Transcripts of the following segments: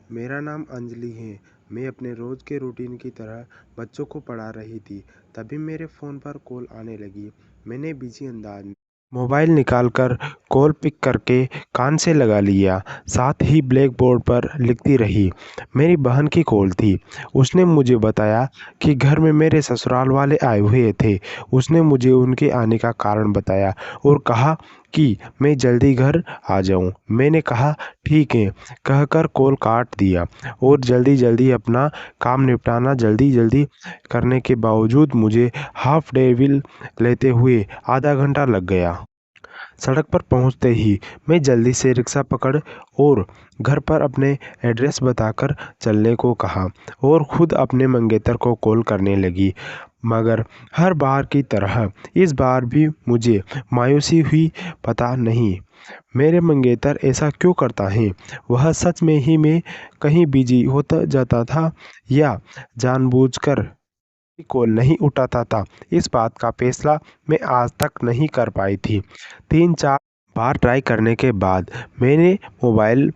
मेरा नाम अंजलि है। मैं अपने रोज़ के रूटीन की तरह बच्चों को पढ़ा रही थी। तभी मेरे फ़ोन पर कॉल आने लगी। मैंने बिज़ी अंदाज में मोबाइल निकालकर कॉल पिक करके कान से लगा लिया। साथ ही ब्लैक बोर्ड पर लिखती रही। मेरी बहन की कॉल थी। उसने मुझे बताया कि घर में मेरे ससुराल वाले आए हुए थे। उसने मुझे उनके आने का कारण बताया और कहा कि मैं जल्दी घर आ जाऊं। मैंने कहा ठीक है कहकर कॉल काट दिया और जल्दी अपना काम निपटाना जल्दी करने के बावजूद मुझे हाफ डे व्हील लेते हुए आधा घंटा लग गया। सड़क पर पहुंचते ही मैं जल्दी से रिक्शा पकड़ और घर पर अपने एड्रेस बताकर चलने को कहा और खुद अपने मंगेतर को कॉल करने लगी। मगर हर बार की तरह इस बार भी मुझे मायूसी हुई। पता नहीं मेरे मंगेतर ऐसा क्यों करता है। वह सच में ही मैं कहीं बिजी होता जाता था या जानबूझकर कॉल नहीं उठाता था। इस बात का फैसला मैं आज तक नहीं कर पाई थी। 3-4 बार ट्राई करने के बाद मैंने मोबाइल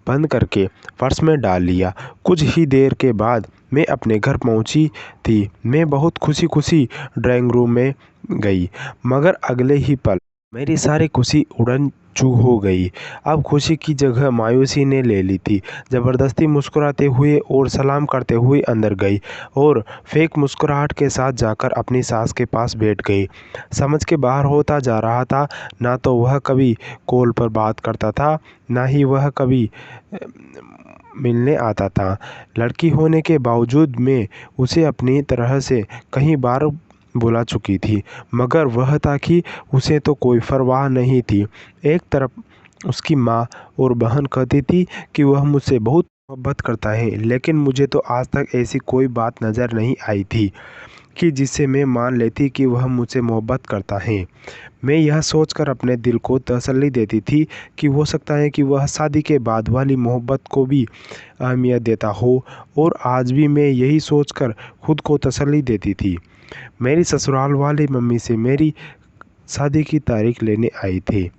बंद करके पर्स में डाल लिया। कुछ ही देर के बाद मैं अपने घर पहुंची थी। मैं बहुत खुशी ड्राइंग रूम में गई, मगर अगले ही पल मेरी सारी खुशी उड़न चू हो गई। अब खुशी की जगह मायूसी ने ले ली थी। ज़बरदस्ती मुस्कुराते हुए और सलाम करते हुए अंदर गई और फेक मुस्कुराहट के साथ जाकर अपनी सास के पास बैठ गई। समझ के बाहर होता जा रहा था। ना तो वह कभी कॉल पर बात करता था, ना ही वह कभी मिलने आता था। लड़की होने के बावजूद मैं उसे अपनी तरह से कई बार बुला चुकी थी, मगर वह था कि उसे तो कोई परवाह नहीं थी। एक तरफ उसकी माँ और बहन कहती थी कि वह मुझसे बहुत मोहब्बत करता है, लेकिन मुझे तो आज तक ऐसी कोई बात नज़र नहीं आई थी कि जिससे मैं मान लेती कि वह मुझसे मोहब्बत करता है। मैं यह सोचकर अपने दिल को तसल्ली देती थी कि हो सकता है कि वह शादी के बाद वाली मोहब्बत को भी अहमियत देता हो, और आज भी मैं यही सोचकर खुद को तसल्ली देती थी। मेरी ससुराल वाले मम्मी से मेरी शादी की तारीख लेने आए थे।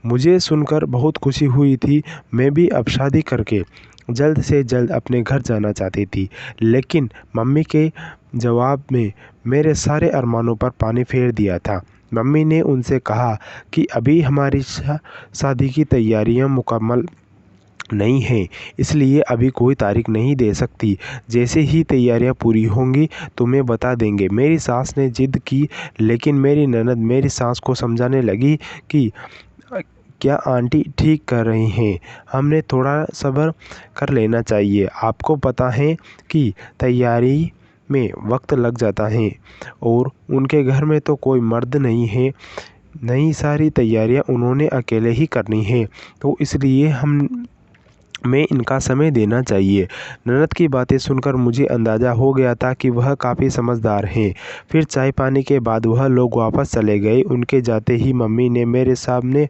मुझे सुनकर बहुत खुशी हुई थी। मैं भी अब शादी करके जल्द से जल्द अपने घर जाना चाहती थी, लेकिन मम्मी के जवाब में मेरे सारे अरमानों पर पानी फेर दिया था। मम्मी ने उनसे कहा कि अभी हमारी शादी की तैयारियां मुकम्मल नहीं है, इसलिए अभी कोई तारीख नहीं दे सकती। जैसे ही तैयारियां पूरी होंगी तुम्हें बता देंगे। मेरी सास ने जिद की, लेकिन मेरी ननद मेरी सास को समझाने लगी कि क्या आंटी ठीक कर रही हैं, हमने थोड़ा सब्र कर लेना चाहिए। आपको पता है कि तैयारी में वक्त लग जाता है और उनके घर में तो कोई मर्द नहीं है। नई सारी तैयारियां उन्होंने अकेले ही करनी है, तो इसलिए मैं इनका समय देना चाहिए। ननद की बातें सुनकर मुझे अंदाज़ा हो गया था कि वह काफ़ी समझदार हैं। फिर चाय पानी के बाद वह लोग वापस चले गए। उनके जाते ही मम्मी ने मेरे सामने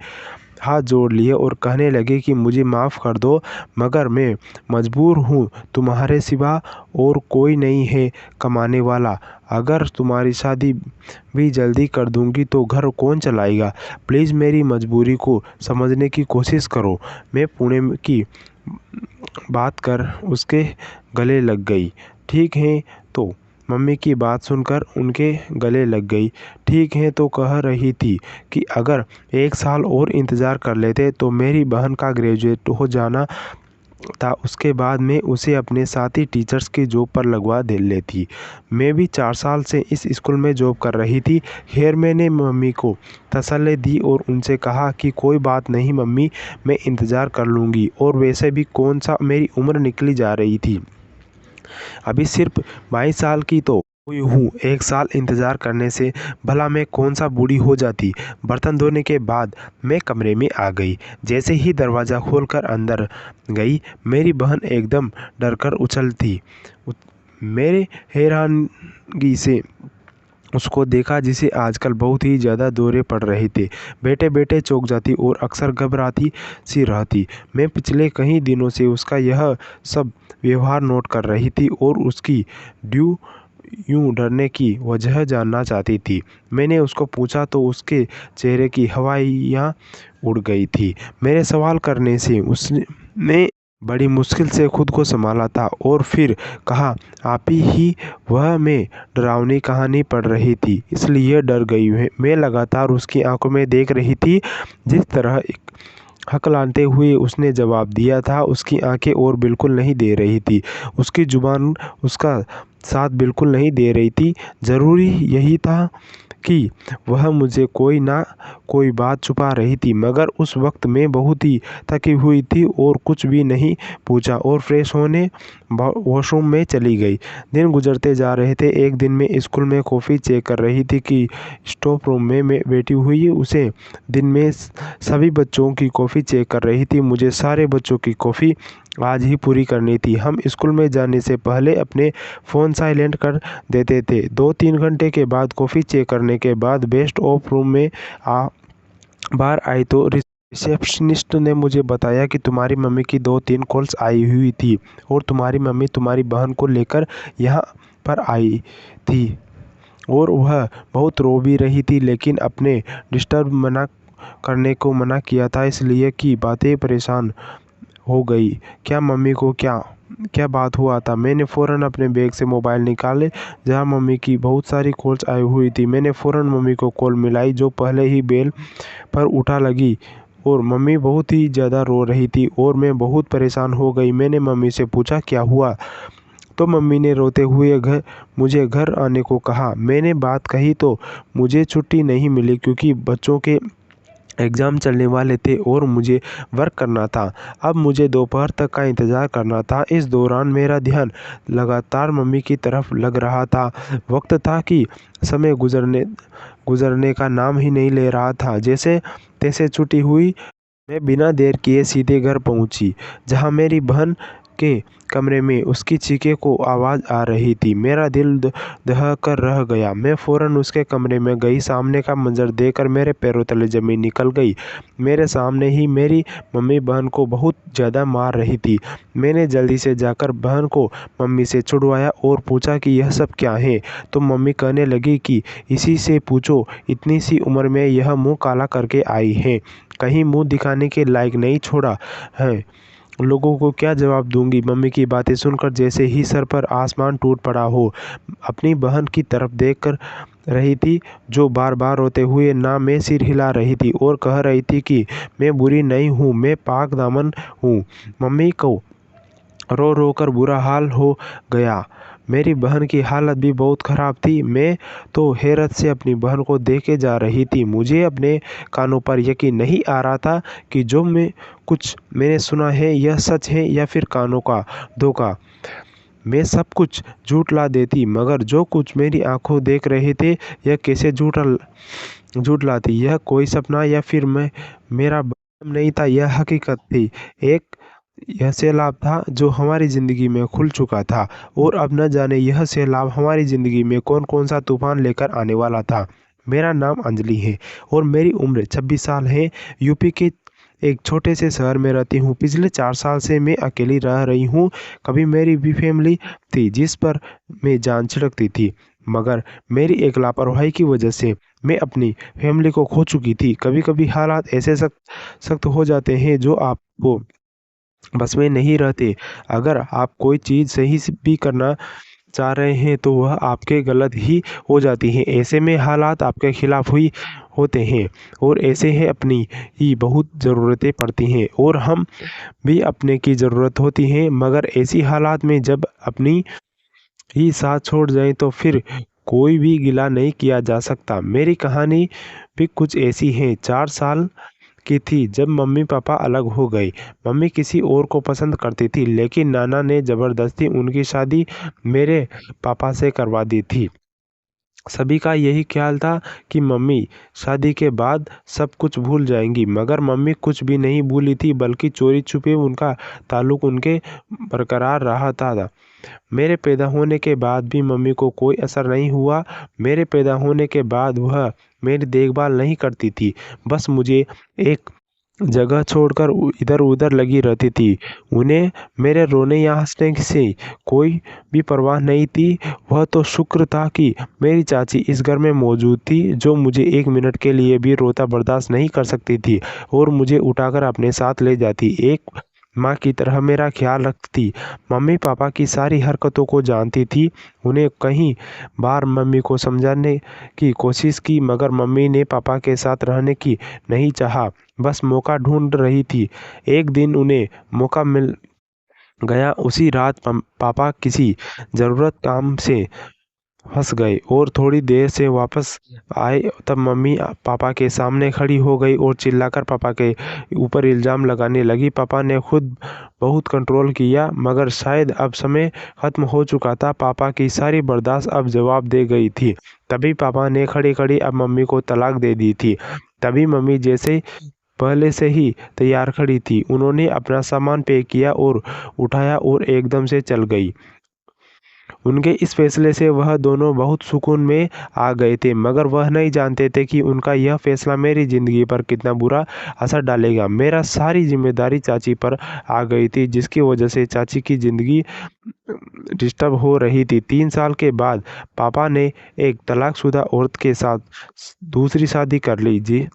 हाथ जोड़ लिए और कहने लगे कि मुझे माफ़ कर दो, मगर मैं मजबूर हूँ। तुम्हारे सिवा और कोई नहीं है कमाने वाला। अगर तुम्हारी शादी भी जल्दी कर दूंगी तो घर कौन चलाएगा। प्लीज़ मेरी मजबूरी को समझने की कोशिश करो। मैं पुणे की बात कर उसके गले लग गई। ठीक है तो मम्मी की बात सुनकर उनके गले लग गई। ठीक है तो कह रही थी कि अगर 1 साल और इंतज़ार कर लेते तो मेरी बहन का ग्रेजुएट हो जाना था। उसके बाद मैं उसे अपने साथी टीचर्स की जॉब पर लगवा दे लेती। मैं भी 4 साल से इस स्कूल में जॉब कर रही थी। खैर मैंने मम्मी को तसल्ली दी और उनसे कहा कि कोई बात नहीं मम्मी, मैं इंतज़ार कर लूँगी। और वैसे भी कौन सा मेरी उम्र निकली जा रही थी, अभी सिर्फ 22 साल की तो हुई हूँ। 1 साल इंतज़ार करने से भला मैं कौन सा बूढ़ी हो जाती। बर्तन धोने के बाद मैं कमरे में आ गई। जैसे ही दरवाज़ा खोलकर अंदर गई, मेरी बहन एकदम डरकर उछलती। मेरे हैरानगी से उसको देखा, जिसे आजकल बहुत ही ज़्यादा दौरे पड़ रहे थे। बैठे बैठे चौंक जाती और अक्सर घबराती सी रहती। मैं पिछले कई दिनों से उसका यह सब व्यवहार नोट कर रही थी और उसकी यूं डरने की वजह जानना चाहती थी। मैंने उसको पूछा तो उसके चेहरे की हवाइयाँ उड़ गई थी। मेरे सवाल करने से उसने बड़ी मुश्किल से खुद को संभाला था और फिर कहा, आप ही वह मैं डरावनी कहानी पढ़ रही थी इसलिए डर गई हूँ। मैं लगातार उसकी आंखों में देख रही थी। जिस तरह हकलाते हुए उसने जवाब दिया था, उसकी आंखें और बिल्कुल नहीं दे रही थी। उसकी जुबान उसका साथ बिल्कुल नहीं दे रही थी। ज़रूरी यही था कि वह मुझे कोई ना कोई बात छुपा रही थी, मगर उस वक्त मैं बहुत ही थकी हुई थी और कुछ भी नहीं पूछा और फ्रेश होने वॉशरूम में चली गई। दिन गुजरते जा रहे थे। एक दिन मैं स्कूल में कॉफ़ी चेक कर रही थी कि स्टॉफ रूम में मैं बैठी हुई उसे दिन में सभी बच्चों की कॉफ़ी चेक कर रही थी। मुझे सारे बच्चों की कॉफ़ी आज ही पूरी करनी थी। हम स्कूल में जाने से पहले अपने फ़ोन साइलेंट कर देते थे। 2-3 घंटे के बाद कॉफ़ी चेक करने के बाद बेस्ट ऑफ रूम में बाहर आई तो रिसेप्शनिस्ट ने मुझे बताया कि तुम्हारी मम्मी की 2-3 कॉल्स आई हुई थी और तुम्हारी मम्मी तुम्हारी बहन को लेकर यहाँ पर आई थी और वह बहुत रो भी रही थी, लेकिन अपने डिस्टर्ब मना करने को मना किया था इसलिए कि बातें परेशान हो गई। क्या मम्मी को क्या क्या बात हुआ था? मैंने फ़ौरन अपने बैग से मोबाइल निकाले जहां मम्मी की बहुत सारी कॉल्स आई हुई थी। मैंने फ़ौरन मम्मी को कॉल मिलाई जो पहले ही बेल पर उठा लगी और मम्मी बहुत ही ज़्यादा रो रही थी और मैं बहुत परेशान हो गई। मैंने मम्मी से पूछा क्या हुआ? तो मम्मी ने रोते हुए मुझे घर आने को कहा। मैंने बात कही तो मुझे छुट्टी नहीं मिली क्योंकि बच्चों के एग्ज़ाम चलने वाले थे और मुझे वर्क करना था। अब मुझे दोपहर तक का इंतज़ार करना था। इस दौरान मेरा ध्यान लगातार मम्मी की तरफ लग रहा था। वक्त था कि समय गुजरने का नाम ही नहीं ले रहा था। जैसे तैसे छुट्टी हुई मैं बिना देर किए सीधे घर पहुंची, जहां मेरी बहन के कमरे में उसकी चीखे को आवाज़ आ रही थी। मेरा दिल दहकर रह गया। मैं फ़ौरन उसके कमरे में गई। सामने का मंजर देखकर मेरे पैरों तले ज़मीन निकल गई। मेरे सामने ही मेरी मम्मी बहन को बहुत ज़्यादा मार रही थी। मैंने जल्दी से जाकर बहन को मम्मी से छुड़वाया और पूछा कि यह सब क्या है? तो मम्मी कहने लगी कि इसी से पूछो, इतनी सी उम्र में यह मुँह काला करके आई है, कहीं मुँह दिखाने के लायक नहीं छोड़ा है। लोगों को क्या जवाब दूंगी? मम्मी की बातें सुनकर जैसे ही सर पर आसमान टूट पड़ा हो। अपनी बहन की तरफ देख कर रही थी जो बार बार रोते हुए ना में सिर हिला रही थी और कह रही थी कि मैं बुरी नहीं हूँ, मैं पाक दामन हूँ। मम्मी को रो रो कर बुरा हाल हो गया। मेरी बहन की हालत भी बहुत ख़राब थी। मैं तो हैरत से अपनी बहन को देखे जा रही थी। मुझे अपने कानों पर यकीन नहीं आ रहा था कि जो कुछ मैंने सुना है यह सच है या फिर कानों का धोखा। मैं सब कुछ झूठला देती, मगर जो कुछ मेरी आंखों देख रहे थे यह कैसे झूठलाती। यह कोई सपना या फिर मेरा वहम नहीं था, यह हकीकत थी। एक यह सैलाब था जो हमारी ज़िंदगी में खुल चुका था और अब न जाने यह सैलाब हमारी ज़िंदगी में कौन-कौन सा तूफ़ान लेकर आने वाला था। मेरा नाम अंजलि है और मेरी उम्र 26 साल है। यूपी के एक छोटे से शहर में रहती हूँ। पिछले 4 साल से मैं अकेली रह रही हूँ। कभी मेरी भी फैमिली थी जिस पर मैं जान छिड़कती थी, मगर मेरी एक लापरवाही की वजह से मैं अपनी फैमिली को खो चुकी थी। कभी-कभी हालात ऐसे सख्त हो जाते हैं जो आपको बस में नहीं रहते। अगर आप कोई चीज़ सही से भी करना चाह रहे हैं तो वह आपके गलत ही हो जाती है। ऐसे में हालात आपके खिलाफ हुई होते हैं और ऐसे ही अपनी ही बहुत ज़रूरतें पड़ती हैं और हम भी अपने की ज़रूरत होती है, मगर ऐसी हालात में जब अपनी ही साथ छोड़ जाए तो फिर कोई भी गिला नहीं किया जा सकता। मेरी कहानी भी कुछ ऐसी है। 4 साल की थी जब मम्मी पापा अलग हो गए। मम्मी किसी और को पसंद करती थी, लेकिन नाना ने ज़बरदस्ती उनकी शादी मेरे पापा से करवा दी थी। सभी का यही ख्याल था कि मम्मी शादी के बाद सब कुछ भूल जाएंगी, मगर मम्मी कुछ भी नहीं भूली थी, बल्कि चोरी छुपे उनका ताल्लुक उनके बरकरार रहा था। मेरे पैदा होने के बाद भी मम्मी को कोई असर नहीं हुआ। मेरे पैदा होने के बाद वह मेरी देखभाल नहीं करती थी, बस मुझे एक जगह छोड़कर इधर-उधर लगी रहती थी। उन्हें मेरे रोने या हँसने से कोई भी परवाह नहीं थी। वह तो शुक्र था कि मेरी चाची इस घर में मौजूद थी, जो मुझे 1 मिनट के लिए भी रोता बर्दाश्त नहीं कर सकती थी और मुझे उठाकर अपने साथ ले जाती। एक माँ की तरह मेरा ख्याल रखती। मम्मी पापा की सारी हरकतों को जानती थी। उन्हें कई बार मम्मी को समझाने की कोशिश की, मगर मम्मी ने पापा के साथ रहने की नहीं चाहा, बस मौका ढूंढ रही थी। एक दिन उन्हें मौका मिल गया। उसी रात पापा किसी ज़रूरत काम से फंस गए और थोड़ी देर से वापस आए। तब मम्मी पापा के सामने खड़ी हो गई और चिल्लाकर पापा के ऊपर इल्ज़ाम लगाने लगी। पापा ने खुद बहुत कंट्रोल किया, मगर शायद अब समय ख़त्म हो चुका था। पापा की सारी बर्दाश्त अब जवाब दे गई थी। तभी पापा ने खड़ी-खड़ी अब मम्मी को तलाक दे दी थी। तभी मम्मी जैसे पहले से ही तैयार खड़ी थी। उन्होंने अपना सामान पैक किया और उठाया और एकदम से चल गई। उनके इस फैसले से वह दोनों बहुत सुकून में आ गए थे, मगर वह नहीं जानते थे कि उनका यह फैसला मेरी ज़िंदगी पर कितना बुरा असर डालेगा। मेरा सारी जिम्मेदारी चाची पर आ गई थी, जिसकी वजह से चाची की ज़िंदगी डिस्टर्ब हो रही थी। 3 साल के बाद पापा ने एक तलाकशुदा औरत के साथ दूसरी शादी कर ली,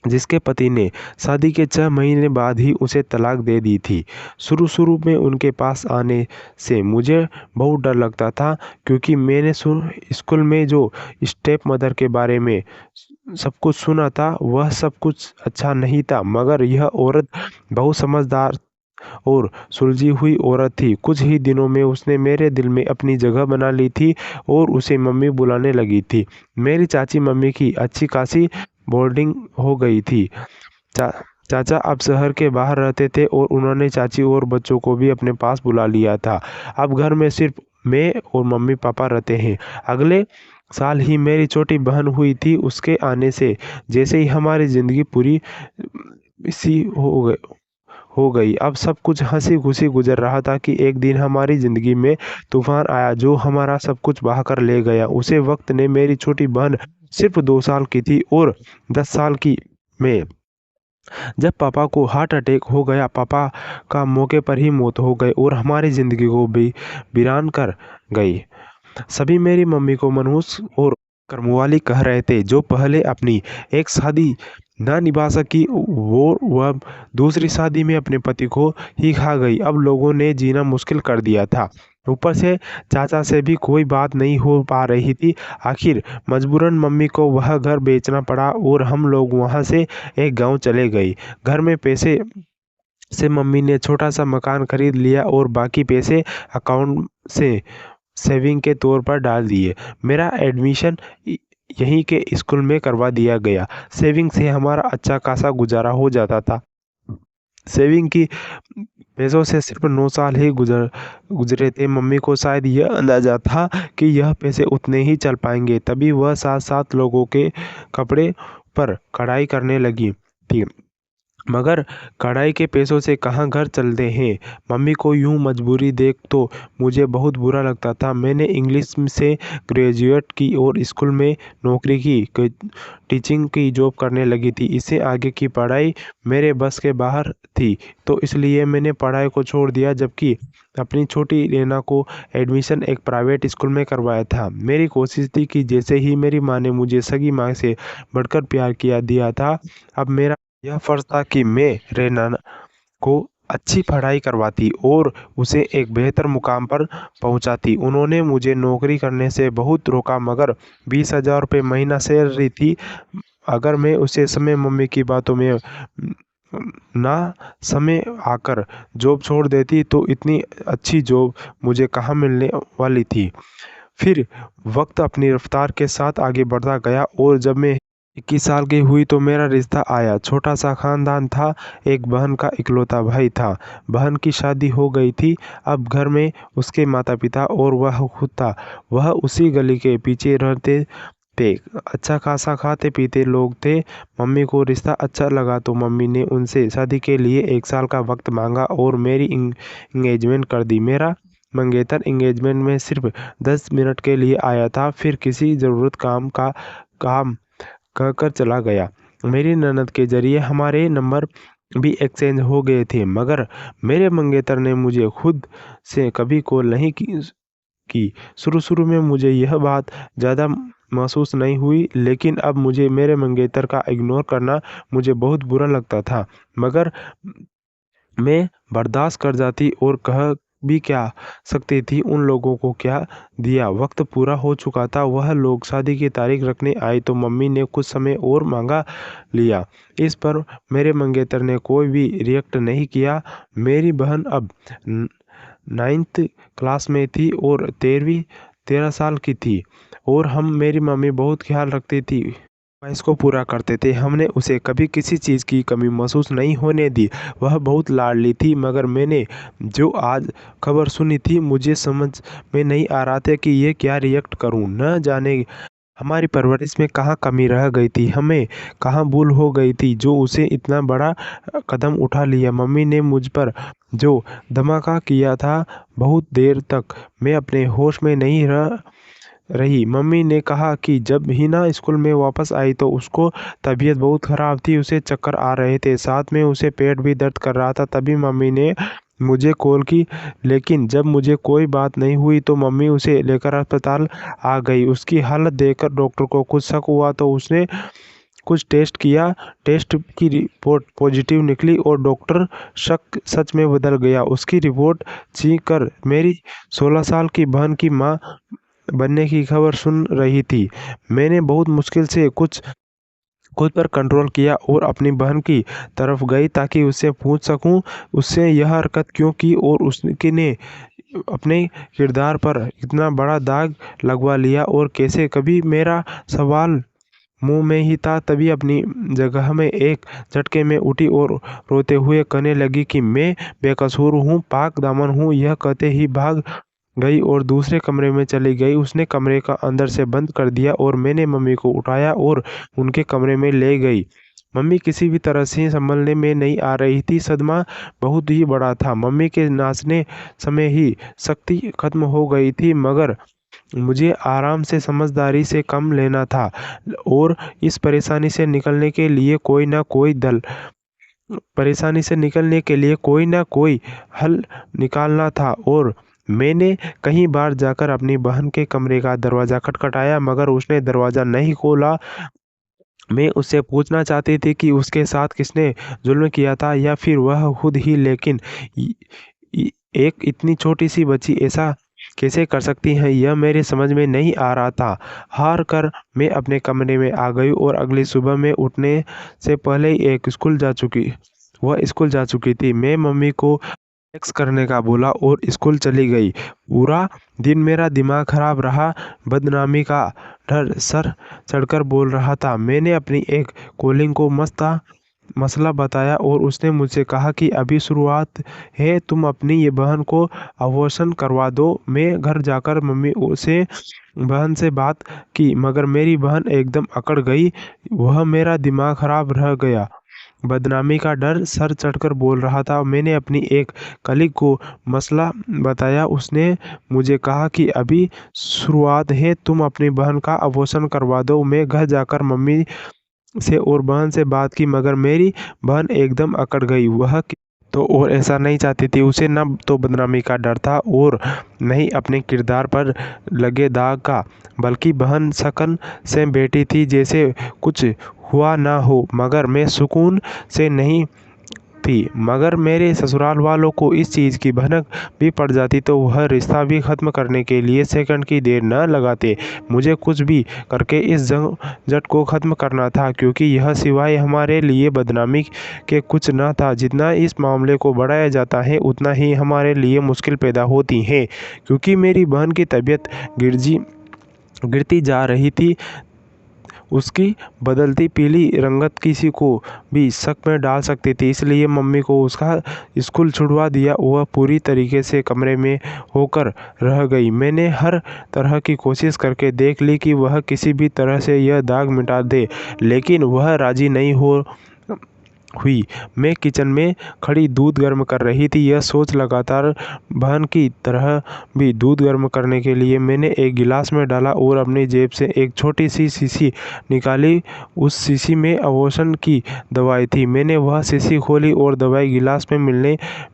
जिसके पति ने शादी के 6 महीने बाद ही उसे तलाक दे दी थी। शुरू-शुरू में उनके पास आने से मुझे बहुत डर लगता था, क्योंकि मैंने स्कूल में जो स्टेप मदर के बारे में सब कुछ सुना था, वह सब कुछ अच्छा नहीं था। मगर यह औरत बहुत समझदार और सुलझी हुई औरत थी। कुछ ही दिनों में उसने मेरे दिल में अपनी जगह बना ली थी और उसे मम्मी बुलाने लगी थी। मेरी चाची मम्मी की अच्छी खासी बोर्डिंग हो गई थी। चा चाचा अब शहर के बाहर रहते थे और उन्होंने चाची और बच्चों को भी अपने पास बुला लिया था। अब घर में सिर्फ मैं और मम्मी पापा रहते हैं। अगले साल ही मेरी छोटी बहन हुई थी। उसके आने से जैसे ही हमारी ज़िंदगी पूरी सी हो गई। अब सब कुछ हंसी खुशी गुजर रहा था कि एक दिन हमारी ज़िंदगी में तूफान आया, जो हमारा सब कुछ बहा कर ले गया। उसे वक्त ने मेरी छोटी बहन सिर्फ 2 साल की थी और 10 साल की मैं। जब पापा को हार्ट अटैक हो गया, पापा का मौके पर ही मौत हो गई और हमारी ज़िंदगी को भी वीरान कर गई। सभी मेरी मम्मी को मनहूस और कर्मवाली कह रहे थे, जो पहले अपनी एक शादी ना निभा सकी, वो वह दूसरी शादी में अपने पति को ही खा गई। अब लोगों ने जीना मुश्किल कर दिया था। ऊपर से चाचा से भी कोई बात नहीं हो पा रही थी। आखिर मजबूरन मम्मी को वह घर बेचना पड़ा और हम लोग वहाँ से एक गांव चले गए। घर में पैसे से मम्मी ने छोटा सा मकान खरीद लिया और बाकी पैसे अकाउंट से सेविंग के तौर पर डाल दिए। मेरा एडमिशन यहीं के स्कूल में करवा दिया गया। सेविंग से हमारा अच्छा खासा गुजारा हो जाता था। सेविंग की पैसों से सिर्फ 9 साल ही गुजरे थे। मम्मी को शायद यह अंदाजा था कि यह पैसे उतने ही चल पाएंगे। तभी वह 7-7 लोगों के कपड़े पर कढ़ाई करने लगी थी। मगर कढ़ाई के पैसों से कहाँ घर चलते हैं। मम्मी को यूं मजबूरी देख तो मुझे बहुत बुरा लगता था। मैंने इंग्लिश से ग्रेजुएट की और स्कूल में नौकरी की, टीचिंग की जॉब करने लगी थी। इससे आगे की पढ़ाई मेरे बस के बाहर थी, तो इसलिए मैंने पढ़ाई को छोड़ दिया। जबकि अपनी छोटी लेना को एडमिशन एक प्राइवेट स्कूल में करवाया था। मेरी कोशिश थी कि जैसे ही मेरी माँ ने मुझे सगी माँ से बढ़कर प्यार किया दिया था, अब मेरा यह फर्ज था कि मैं रेना को अच्छी पढ़ाई करवाती और उसे एक बेहतर मुकाम पर पहुंचाती। उन्होंने मुझे नौकरी करने से बहुत रोका, मगर 20,000 रुपये महीना सैलरी थी। अगर मैं उसे समय मम्मी की बातों में ना समय आकर जॉब छोड़ देती, तो इतनी अच्छी जॉब मुझे कहाँ मिलने वाली थी। फिर वक्त अपनी रफ्तार के साथ आगे बढ़ता गया और जब मैं 21 साल की हुई तो मेरा रिश्ता आया। छोटा सा खानदान था। एक बहन का इकलौता भाई था। बहन की शादी हो गई थी। अब घर में उसके माता पिता और वह खुद था। वह उसी गली के पीछे रहते थे। अच्छा खासा खाते पीते लोग थे। मम्मी को रिश्ता अच्छा लगा तो मम्मी ने उनसे शादी के लिए 1 साल का वक्त मांगा और मेरी इंगेजमेंट कर दी। मेरा मंगेतर इंगेजमेंट में सिर्फ 10 मिनट के लिए आया था, फिर किसी ज़रूरत काम कहकर चला गया। मेरी ननद के जरिए हमारे नंबर भी एक्सचेंज हो गए थे, मगर मेरे मंगेतर ने मुझे खुद से कभी कॉल नहीं की। शुरू में मुझे यह बात ज़्यादा महसूस नहीं हुई, लेकिन अब मुझे मेरे मंगेतर का इग्नोर करना मुझे बहुत बुरा लगता था। मगर मैं बर्दाश्त कर जाती और कह भी क्या सकती थी, उन लोगों को क्या दिया। वक्त पूरा हो चुका था, वह लोग शादी की तारीख रखने आए तो मम्मी ने कुछ समय और मांगा लिया। इस पर मेरे मंगेतर ने कोई भी रिएक्ट नहीं किया। मेरी बहन अब 9th क्लास में थी और 13 साल की थी और मेरी मम्मी बहुत ख्याल रखती थी, ख्वाहिश को पूरा करते थे। हमने उसे कभी किसी चीज़ की कमी महसूस नहीं होने दी। वह बहुत लाडली थी, मगर मैंने जो आज खबर सुनी थी, मुझे समझ में नहीं आ रहा था कि ये क्या रिएक्ट करूं। न जाने हमारी परवरिश में कहाँ कमी रह गई थी, हमें कहाँ भूल हो गई थी जो उसे इतना बड़ा कदम उठा लिया। मम्मी ने मुझ पर जो धमाका किया था, बहुत देर तक मैं अपने होश में नहीं रही। मम्मी ने कहा कि जब हिना स्कूल में वापस आई तो उसको तबीयत बहुत ख़राब थी, उसे चक्कर आ रहे थे, साथ में उसे पेट भी दर्द कर रहा था। तभी मम्मी ने मुझे कॉल की, लेकिन जब मुझे कोई बात नहीं हुई तो मम्मी उसे लेकर अस्पताल आ गई। उसकी हालत देखकर डॉक्टर को कुछ शक हुआ तो उसने कुछ टेस्ट किया। टेस्ट की रिपोर्ट पॉजिटिव निकली और डॉक्टर शक सच में बदल गया। उसकी रिपोर्ट चेक कर मेरी 16 साल की बहन की माँ बनने की खबर सुन रही थी। मैंने बहुत मुश्किल से कुछ खुद पर कंट्रोल किया और अपनी बहन की तरफ गई ताकि उससे पूछ सकूं उससे यह हरकत क्यों की और उसने अपने किरदार पर इतना बड़ा दाग लगवा लिया और कैसे। कभी मेरा सवाल मुंह में ही था, तभी अपनी जगह में एक झटके में उठी और रोते हुए कहने लगी कि मैं बेकसूर हूँ, पाक दामन हूँ। यह कहते ही भाग गई और दूसरे कमरे में चली गई। उसने कमरे का अंदर से बंद कर दिया और मैंने मम्मी को उठाया और उनके कमरे में ले गई। मम्मी किसी भी तरह से संभलने में नहीं आ रही थी। सदमा बहुत ही बड़ा था। मम्मी के नाचने समय ही शक्ति खत्म हो गई थी, मगर मुझे आराम से समझदारी से काम लेना था और इस परेशानी से निकलने के लिए कोई ना कोई हल निकालना था। और मैंने कई बार जाकर अपनी बहन के कमरे का दरवाज़ा खटखटाया, मगर उसने दरवाज़ा नहीं खोला। मैं उससे पूछना चाहती थी कि उसके साथ किसने जुल्म किया था या फिर वह खुद ही, लेकिन इ- एक इतनी छोटी सी बच्ची ऐसा कैसे कर सकती है, यह मेरे समझ में नहीं आ रहा था। हार कर मैं अपने कमरे में आ गई और अगली सुबह में उठने से पहले ही वह स्कूल जा चुकी थी। मैं मम्मी को टेक्स्ट करने का बोला और स्कूल चली गई। पूरा दिन मेरा दिमाग खराब रहा, बदनामी का डर सर चढ़कर बोल रहा था। मैंने अपनी एक कॉलिंग को मसला बताया और उसने मुझसे कहा कि अभी शुरुआत है, तुम अपनी ये बहन को अबॉर्शन करवा दो। मैं घर जाकर बहन से बात की, मगर मेरी बहन एकदम अकड़ गई। वह मेरा दिमाग खराब रह गया, बदनामी का डर सर चढ़कर बोल रहा था। मैंने अपनी एक कलीग को मसला बताया। उसने मुझे कहा कि अभी शुरुआत है, तुम अपनी बहन का अबॉर्शन करवा दो। मैं घर जाकर मम्मी से और बहन से बात की, मगर मेरी बहन एकदम अकड़ गई। तो और ऐसा नहीं चाहती थी। उसे न तो बदनामी का डर था और न ही अपने किरदार पर लगे दाग का, बल्कि बहन सकन से बैठी थी जैसे कुछ हुआ ना हो। मगर मैं सुकून से नहीं थी। मगर मेरे ससुराल वालों को इस चीज़ की भनक भी पड़ जाती तो वह रिश्ता भी ख़त्म करने के लिए सेकंड की देर न लगाते। मुझे कुछ भी करके इस झंझट को ख़त्म करना था, क्योंकि यह सिवाय हमारे लिए बदनामी के कुछ न था। जितना इस मामले को बढ़ाया जाता है उतना ही हमारे लिए मुश्किल पैदा होती है, क्योंकि मेरी बहन की तबीयत गिरती जा रही थी। उसकी बदलती पीली रंगत किसी को भी शक में डाल सकती थी। इसलिए मम्मी को उसका स्कूल छुड़वा दिया। वह पूरी तरीके से कमरे में होकर रह गई। मैंने हर तरह की कोशिश करके देख ली कि वह किसी भी तरह से यह दाग मिटा दे, लेकिन वह राजी नहीं हुई। मैं किचन में खड़ी दूध गर्म कर रही थी, यह सोच लगातार बहन की तरह भी दूध गर्म करने के लिए मैंने एक गिलास में डाला और अपनी जेब से एक छोटी सी शीशी निकाली। उस शीशी में अबॉर्शन की दवाई थी। मैंने वह शीशी खोली और दवाई गिलास में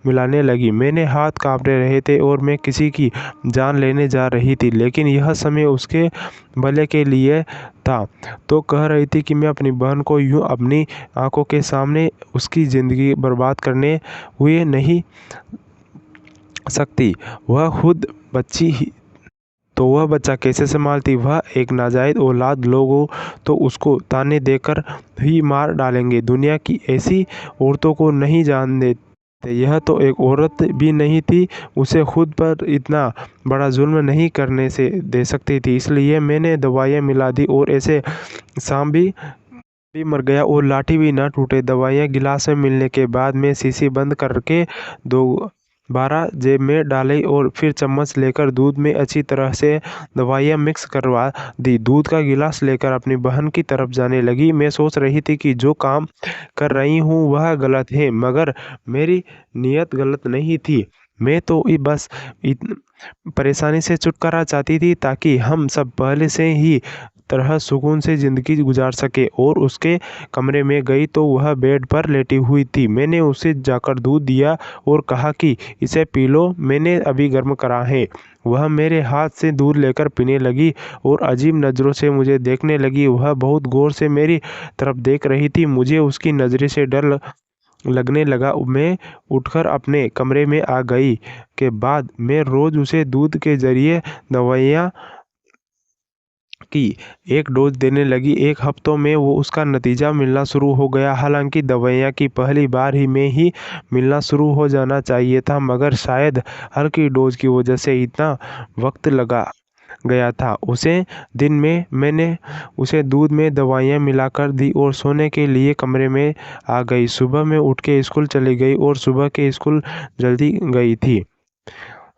मिलाने लगी। मेरे हाथ कांप रहे थे और मैं किसी की जान लेने जा रही थी, लेकिन यह समय उसके भले के लिए था। तो कह रही थी कि मैं अपनी बहन को यूँ अपनी आंखों के सामने उसकी ज़िंदगी बर्बाद करने हुए नहीं सकती। वह खुद बच्ची ही तो वह बच्चा कैसे संभालती? वह एक नाजायज़ औलाद लोगों तो उसको ताने देकर ही मार डालेंगे। दुनिया की ऐसी औरतों को नहीं जान देते। यह तो एक औरत भी नहीं थी, उसे खुद पर इतना बड़ा जुल्म नहीं करने से दे सकती थी। इसलिए मैंने दवाइयाँ मिला दी और ऐसे सांप भी मर गया और लाठी भी ना टूटे। दवाइयाँ गिलास में मिलने के बाद मैं शीशी बंद करके दोबारा जेब में डाली और फिर चम्मच लेकर दूध में अच्छी तरह से दवाइयाँ मिक्स करवा दी। दूध का गिलास लेकर अपनी बहन की तरफ जाने लगी। मैं सोच रही थी कि जो काम कर रही हूँ वह गलत है, मगर मेरी नीयत गलत नहीं थी। मैं तो बस परेशानी से छुटकारा चाहती थी ताकि हम सब पहले से ही तरह सुकून से ज़िंदगी गुजार सके। और उसके कमरे में गई तो वह बेड पर लेटी हुई थी। मैंने उसे जाकर दूध दिया और कहा कि इसे पी लो, मैंने अभी गर्म करा है। वह मेरे हाथ से दूध लेकर पीने लगी और अजीब नज़रों से मुझे देखने लगी। वह बहुत गौर से मेरी तरफ देख रही थी। मुझे उसकी नज़रों से डर लगने लगा। मैं उठकर अपने कमरे में आ गई के बाद मैं रोज़ उसे दूध के ज़रिए दवाइयाँ की एक डोज देने लगी। एक हफ्तों में वो उसका नतीजा मिलना शुरू हो गया। हालांकि दवाइयाँ की पहली बार ही में ही मिलना शुरू हो जाना चाहिए था, मगर शायद हल्की डोज की वजह से इतना वक्त लगा गया था उसे। दिन में मैंने उसे दूध में दवाइयाँ मिलाकर दी और सोने के लिए कमरे में आ गई। सुबह में उठ के स्कूल चली गई और सुबह के स्कूल जल्दी गई थी।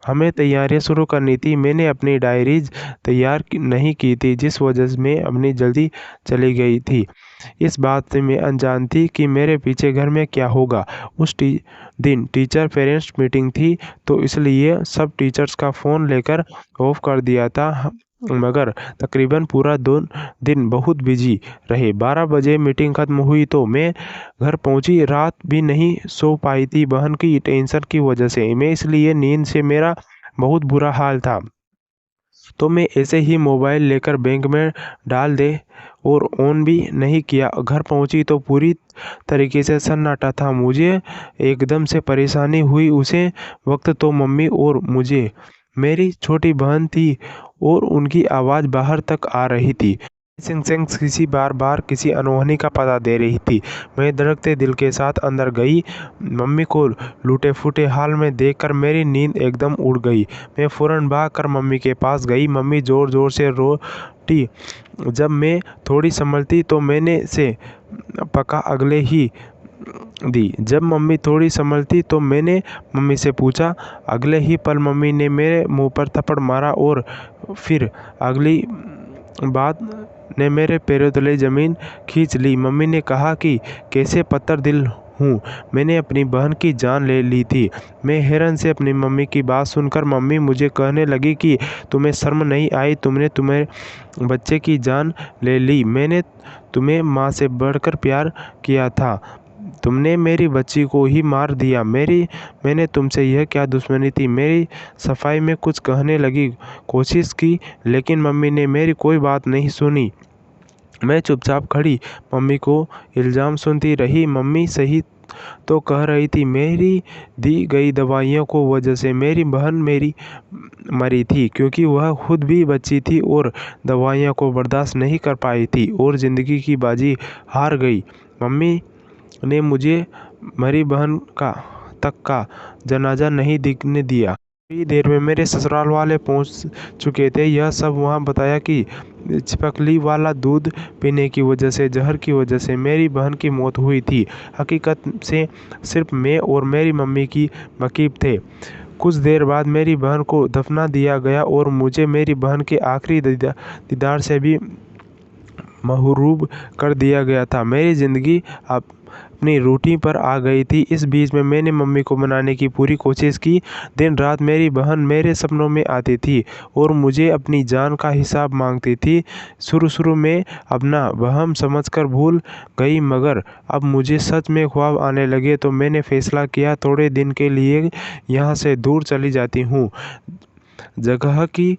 हमें तैयारियां शुरू करनी थी। मैंने अपनी डायरीज तैयार नहीं की थी, जिस वजह से मैं अपनी जल्दी चली गई थी। इस बात से मैं अनजान थी कि मेरे पीछे घर में क्या होगा। उस दिन टीचर पेरेंट्स मीटिंग थी, तो इसलिए सब टीचर्स का फ़ोन लेकर ऑफ कर दिया था। मगर तकरीबन पूरा दिन बहुत बिजी रहे। 12 बजे मीटिंग खत्म हुई तो मैं घर पहुंची। रात भी नहीं सो पाई थी बहन की टेंशन की वजह से। मैं इसलिए नींद से मेरा बहुत बुरा हाल था। तो मैं ऐसे ही मोबाइल लेकर बैंक में डाल दे और ऑन भी नहीं किया। घर पहुंची तो पूरी तरीके से सन्नाटा था। मुझे एकदम से परेशानी हुई। उसे वक्त तो मम्मी और मुझे मेरी छोटी बहन थी और उनकी आवाज़ बाहर तक आ रही थी। सिंह सिंह किसी बार किसी अनहोनी का पता दे रही थी। मैं धड़कते दिल के साथ अंदर गई। मम्मी को लूटे फूटे हाल में देखकर मेरी नींद एकदम उड़ गई। मैं फ़ौरन भाग कर मम्मी के पास गई। मम्मी ज़ोर ज़ोर से रोटी। जब मैं थोड़ी संभलती तो मैंने से पका अगले ही दी। जब मम्मी थोड़ी संभलती तो मैंने मम्मी से पूछा। अगले ही पल मम्मी ने मेरे मुंह पर थप्पड़ मारा और फिर अगली बात ने मेरे पैरों तले ज़मीन खींच ली। मम्मी ने कहा कि कैसे पत्थर दिल हूँ, मैंने अपनी बहन की जान ले ली थी। मैं हैरान से अपनी मम्मी की बात सुनकर मम्मी मुझे कहने लगी कि तुम्हें शर्म नहीं आई? तुमने तुम्हारे बच्चे की जान ले ली। मैंने तुम्हें माँ से बढ़कर प्यार किया था, तुमने मेरी बच्ची को ही मार दिया। मैंने तुमसे यह क्या दुश्मनी थी? मेरी सफाई में कुछ कहने लगी कोशिश की, लेकिन मम्मी ने मेरी कोई बात नहीं सुनी। मैं चुपचाप खड़ी मम्मी को इल्ज़ाम सुनती रही। मम्मी सही तो कह रही थी। मेरी दी गई दवाइयों को वजह से मेरी बहन मरी थी, क्योंकि वह खुद भी बच्ची थी और दवाइयों को बर्दाश्त नहीं कर पाई थी और ज़िंदगी की बाजी हार गई। मम्मी ने मुझे मरी बहन तक का जनाजा नहीं दिखने दिया। थोड़ी देर में मेरे ससुराल वाले पहुंच चुके थे। यह सब वहां बताया कि छिपकली वाला दूध पीने की वजह से, जहर की वजह से मेरी बहन की मौत हुई थी। हकीकत से सिर्फ मैं और मेरी मम्मी की वाकिफ थे। कुछ देर बाद मेरी बहन को दफना दिया गया और मुझे मेरी बहन के आखिरी दीदार से भी महरूम कर दिया गया था। मेरी ज़िंदगी अपनी रूटीन पर आ गई थी। इस बीच में मैंने मम्मी को मनाने की पूरी कोशिश की। दिन रात मेरी बहन मेरे सपनों में आती थी और मुझे अपनी जान का हिसाब मांगती थी। शुरू में अपना वहम समझकर भूल गई, मगर अब मुझे सच में ख्वाब आने लगे तो मैंने फैसला किया थोड़े दिन के लिए यहाँ से दूर चली जाती हूँ। जगह की